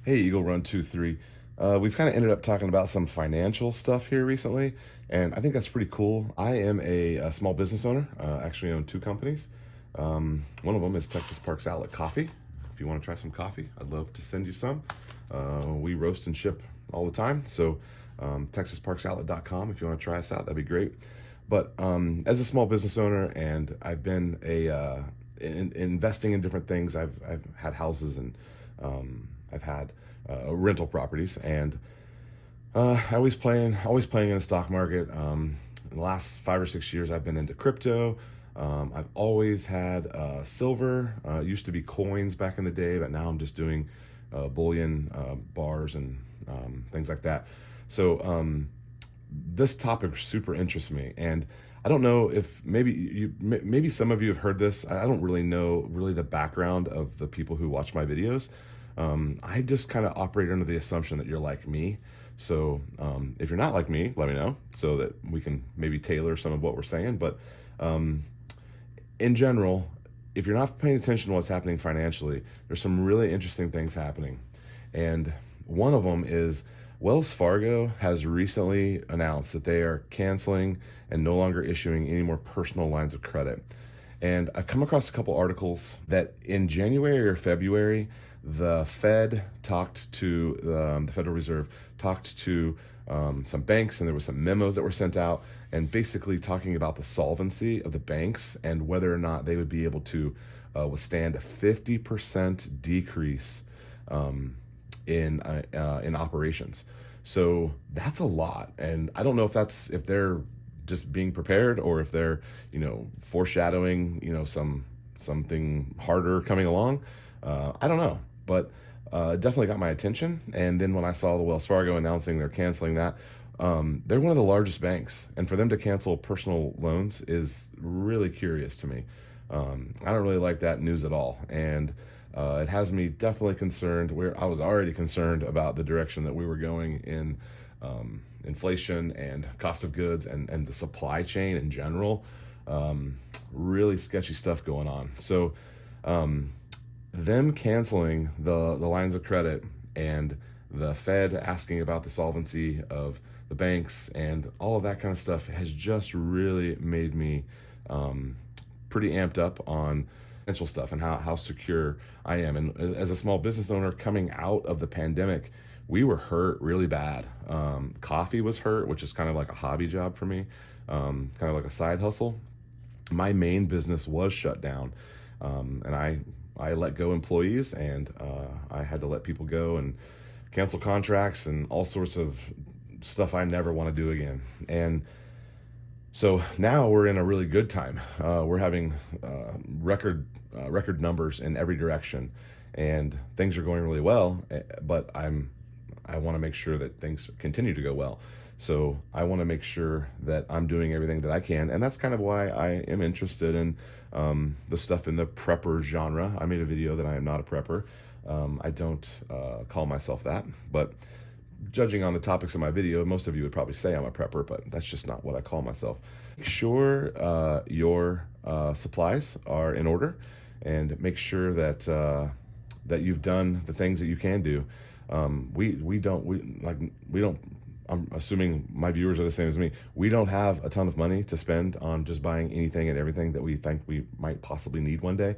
Hey, Eagle Run 23. We've kind of ended up talking about some financial stuff here recently, and I think that's pretty cool. I am a small business owner, actually own two companies. One of them is Texas Parks Outlet Coffee. If you want to try some coffee, I'd love to send you some. We roast and ship all the time, so TexasParksOutlet.com if you want to try us out, that'd be great. But as a small business owner, and I've been investing in different things. I've had houses and I've had rental properties, and always playing in the stock market. In the last 5 or 6 years, I've been into crypto. I've always had silver. Used to be coins back in the day, but now I'm just doing bullion bars and things like that. So this topic super interests me, and I don't know if maybe some of you have heard this. I don't really know the background of the people who watch my videos. I just kind of operate under the assumption that you're like me. So if you're not like me, let me know so that we can maybe tailor some of what we're saying. But in general, if you're not paying attention to what's happening financially, there's some really interesting things happening. And one of them is Wells Fargo has recently announced that they are canceling and no longer issuing any more personal lines of credit. And I've come across a couple articles that in January or February, the Fed talked to the Federal Reserve talked to some banks, and there was some memos that were sent out, and basically talking about the solvency of the banks and whether or not they would be able to withstand a 50% decrease in operations. So that's a lot, and I don't know if they're just being prepared or if they're foreshadowing something harder coming along. I don't know, but it definitely got my attention. And then when I saw the Wells Fargo announcing they're canceling that, they're one of the largest banks, and for them to cancel personal loans is really curious to me. I don't really like that news at all, and it has me definitely concerned. Where I was already concerned about the direction that we were going in inflation and cost of goods and the supply chain in general. Really sketchy stuff going on. So them canceling the lines of credit and the Fed asking about the solvency of the banks and all of that kind of stuff has just really made me pretty amped up on financial stuff and how secure I am. And as a small business owner coming out of the pandemic, we were hurt really bad. Coffee was hurt, which is kind of like a hobby job for me, kind of like a side hustle. My main business was shut down, and I let go employees, and I had to let people go and cancel contracts and all sorts of stuff I never want to do again. And so now we're in a really good time. We're having record numbers in every direction, and things are going really well. But I want to make sure that things continue to go well. So I want to make sure that I'm doing everything that I can, and that's kind of why I am interested in the stuff in the prepper genre. I made a video that I am not a prepper. I don't call myself that, but judging on the topics of my video, most of you would probably say I'm a prepper, but that's just not what I call myself. Make sure your supplies are in order, and make sure that that you've done the things that you can do. We don't. I'm assuming my viewers are the same as me. We don't have a ton of money to spend on just buying anything and everything that we think we might possibly need one day.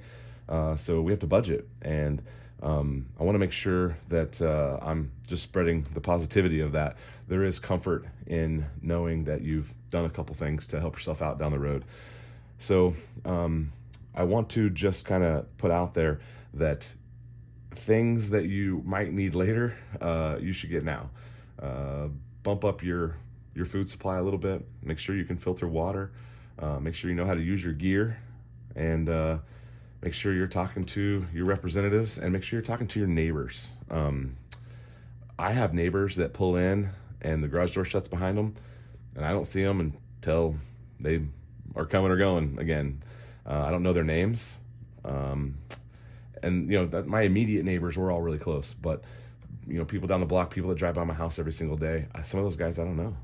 So we have to budget, and I want to make sure that I'm just spreading the positivity of that. There is comfort in knowing that you've done a couple things to help yourself out down the road. So I want to just kind of put out there that things that you might need later, you should get now. Bump up your food supply a little bit. Make sure you can filter water. Make sure you know how to use your gear, and make sure you're talking to your representatives, and make sure you're talking to your neighbors. I have neighbors that pull in and the garage door shuts behind them, and I don't see them until they are coming or going again. I don't know their names. And my immediate neighbors, we're all really close, but people down the block, people that drive by my house every single day, some of those guys I don't know.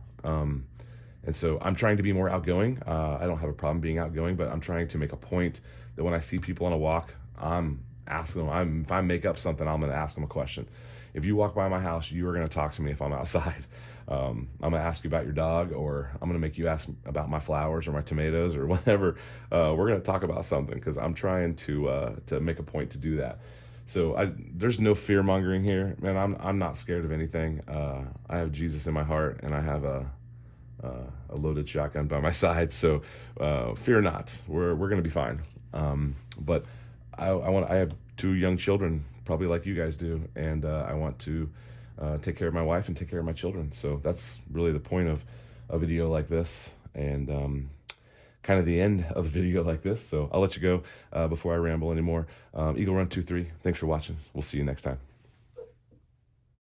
And so I'm trying to be more outgoing. I don't have a problem being outgoing, but I'm trying to make a point that when I see people on a walk, I'm asking them. If I make up something, I'm going to ask them a question. If you walk by my house, you are going to talk to me if I'm outside. I'm going to ask you about your dog, or I'm going to make you ask about my flowers or my tomatoes or whatever. We're going to talk about something, because I'm trying to make a point to do that. So there's no fear mongering here, man. I'm not scared of anything. I have Jesus in my heart, and I have a loaded shotgun by my side. So fear not. We're going to be fine. But I have two young children, probably like you guys do, and I want to take care of my wife and take care of my children. So that's really the point of a video like this, and kind of the end of the video like this. So I'll let you go before I ramble anymore. Eagle Run 23. Thanks for watching. We'll see you next time.